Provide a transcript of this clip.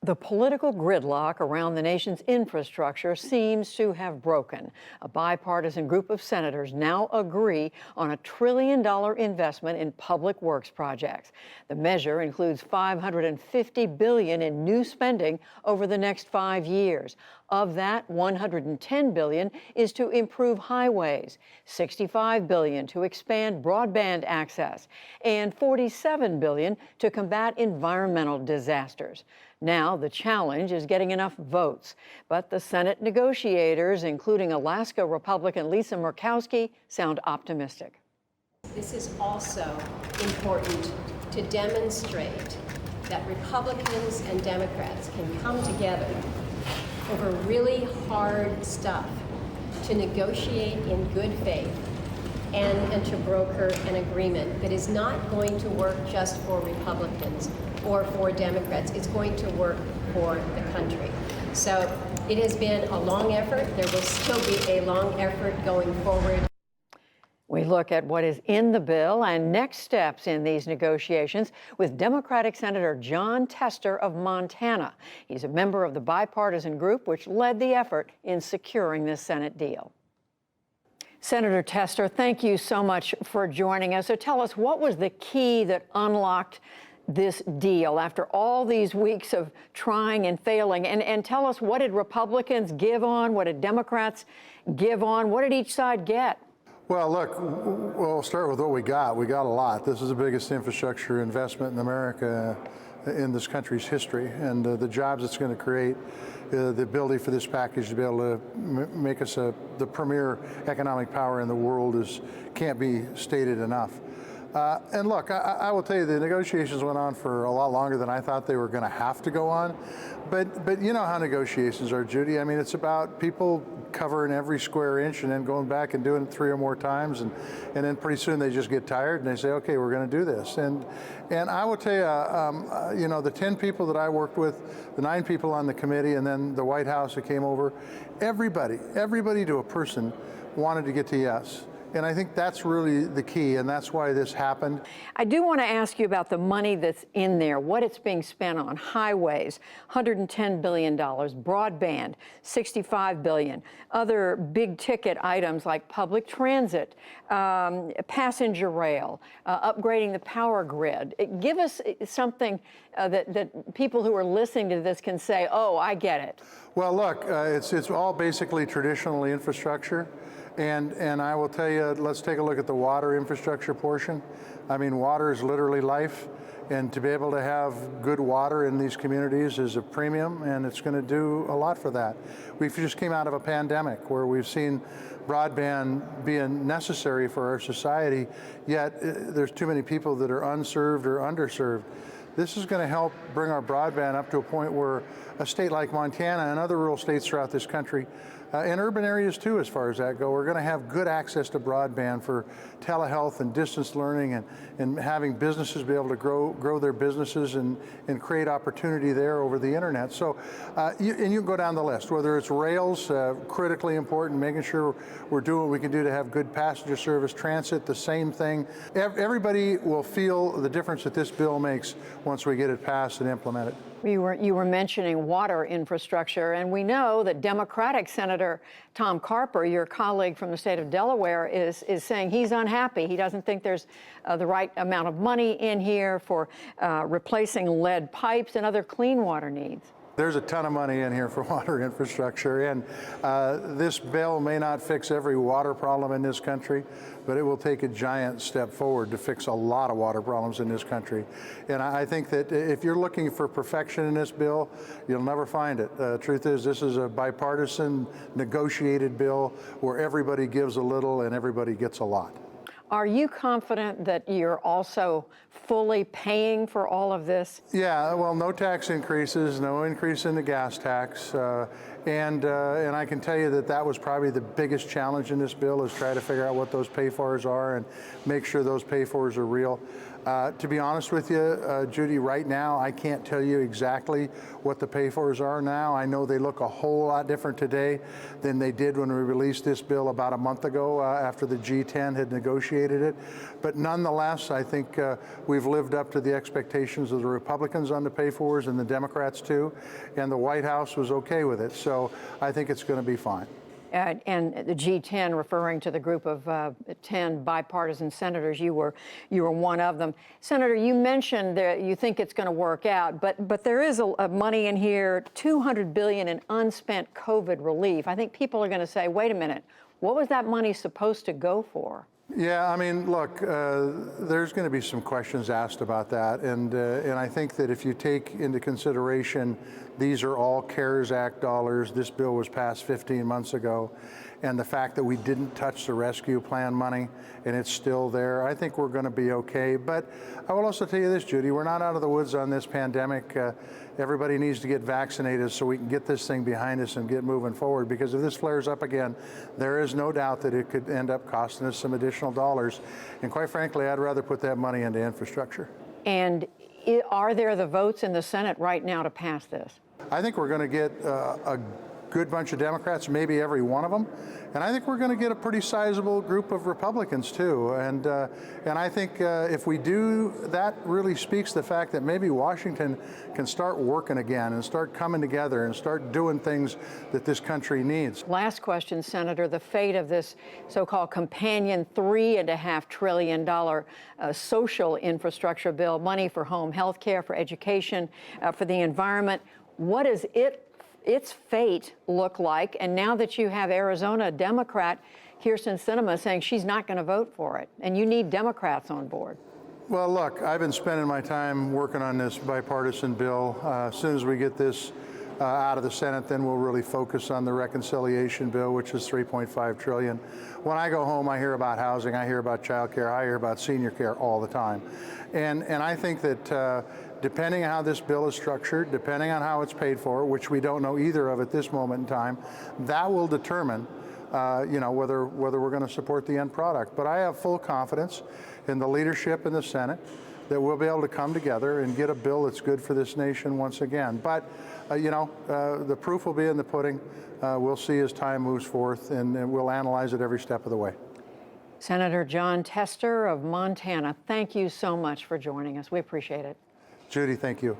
The political gridlock around the nation's infrastructure seems to have broken. A bipartisan group of senators now agree on a $1 trillion investment in public works projects. The measure includes $550 billion in new spending over the next 5 years. Of that, $110 billion is to improve highways, $65 billion to expand broadband access, and $47 billion to combat environmental disasters. Now, the challenge is getting enough votes. But the Senate negotiators, including Alaska Republican Lisa Murkowski, sound optimistic. This is also important to demonstrate that Republicans and Democrats can come together over really hard stuff to negotiate in good faith and to broker an agreement that is not going to work just for Republicans or for Democrats. It's going to work for the country. So it has been a long effort. There will still be a long effort going forward. We look at what is in the bill and next steps in these negotiations with Democratic Senator Jon Tester of Montana. He's a member of the bipartisan group which led the effort in securing this Senate deal. Senator Tester, thank you so much for joining us. So tell us, what was the key that unlocked this deal after all these weeks of trying and failing? And tell us, what did Republicans give on? What did Democrats give on? What did each side get? Well, look, we'll start with what we got. We got a lot. This is the biggest infrastructure investment in America in this country's history, and the jobs it's going to create, the ability for this package to be able to make us the premier economic power in the world can't be stated enough. And look, I will tell you, the negotiations went on for a lot longer than I thought they were going to have to go on. But you know how negotiations are, Judy. I mean, it's about people covering every square inch and then going back and doing it 3 or more times. And then pretty soon they just get tired and they say, okay, we're going to do this. And I will tell you, you know, the 10 people that I worked with, the 9 people on the committee, and then the White House that came over, everybody to a person wanted to get to yes. And I think that's really the key, and that's why this happened. I do want to ask you about the money that's in there, what it's being spent on. Highways, $110 billion, broadband, $65 billion, other big-ticket items like public transit, passenger rail, upgrading the power grid. Give us something that people who are listening to this can say, oh, I get it. Well, look, it's all basically traditional infrastructure. And I will tell you, let's take a look at the water infrastructure portion. I mean, water is literally life, and to be able to have good water in these communities is a premium, and it's going to do a lot for that. We just came out of a pandemic where we've seen broadband being necessary for our society, yet there's too many people that are unserved or underserved. This is going to help bring our broadband up to a point where a state like Montana and other rural states throughout this country, and urban areas too, as far as that go, we're going to have good access to broadband for telehealth and distance learning, and having businesses be able to grow their businesses and create opportunity there over the internet. So, you can go down the list, whether it's rails, critically important, making sure we're doing what we can do to have good passenger service, transit, the same thing. Everybody will feel the difference that this bill makes once we get it passed and implemented. You were mentioning water infrastructure, and we know that Democratic Senator Tom Carper, your colleague from the state of Delaware, is saying he's unhappy. He doesn't think there's the right amount of money in here for replacing lead pipes and other clean water needs. There's a ton of money in here for water infrastructure, and this bill may not fix every water problem in this country, but it will take a giant step forward to fix a lot of water problems in this country. And I think that if you're looking for perfection in this bill, you'll never find it. Truth is, this is a bipartisan, negotiated bill where everybody gives a little and everybody gets a lot. Are you confident that you're also fully paying for all of this? Yeah, well, no tax increases, no increase in the gas tax, and I can tell you that was probably the biggest challenge in this bill, is try to figure out what those pay-fors are and make sure those pay-fors are real. To be honest with you, Judy, right now I can't tell you exactly what the pay-fors are now. I know they look a whole lot different today than they did when we released this bill about a month ago after the G10 had negotiated it. But nonetheless, I think we've lived up to the expectations of the Republicans on the pay-fors and the Democrats too, and the White House was okay with it. So I think it's going to be fine. And the G10, referring to the group of 10 bipartisan senators, you were one of them. Senator, you mentioned that you think it's going to work out, but there is a money in here, $200 billion in unspent COVID relief. I think people are going to say, wait a minute, what was that money supposed to go for? Yeah, I mean, look, there's going to be some questions asked about that, and I think that if you take into consideration these are all CARES Act dollars, this bill was passed 15 months ago, and the fact that we didn't touch the rescue plan money and it's still there, I think we're going to be okay. But I will also tell you this, Judy, we're not out of the woods on this pandemic. Everybody needs to get vaccinated so we can get this thing behind us and get moving forward, because if this flares up again, there is no doubt that it could end up costing us some additional dollars. And quite frankly, I'd rather put that money into infrastructure. And are there the votes in the Senate right now to pass this? I think we're going to get a good bunch of Democrats, maybe every one of them. And I think we're going to get a pretty sizable group of Republicans too. And I think if we do, that really speaks to the fact that maybe Washington can start working again and start coming together and start doing things that this country needs. Last question, Senator. The fate of this so-called companion $3.5 trillion social infrastructure bill, money for home health care, for education, for the environment. What does its fate look like? And now that you have Arizona Democrat Kyrsten Sinema saying she's not going to vote for it, and you need Democrats on board. Well, look, I've been spending my time working on this bipartisan bill. As soon as we get this out of the Senate, then we'll really focus on the reconciliation bill, which is $3.5 trillion. When I go home, I hear about housing, I hear about child care, I hear about senior care all the time. And I think that depending on how this bill is structured, depending on how it's paid for, which we don't know either of at this moment in time, that will determine whether we're going to support the end product. But I have full confidence in the leadership in the Senate that we'll be able to come together and get a bill that's good for this nation once again. But, the proof will be in the pudding. We'll see as time moves forth, and we'll analyze it every step of the way. Senator Jon Tester of Montana, thank you so much for joining us. We appreciate it. Judy, thank you.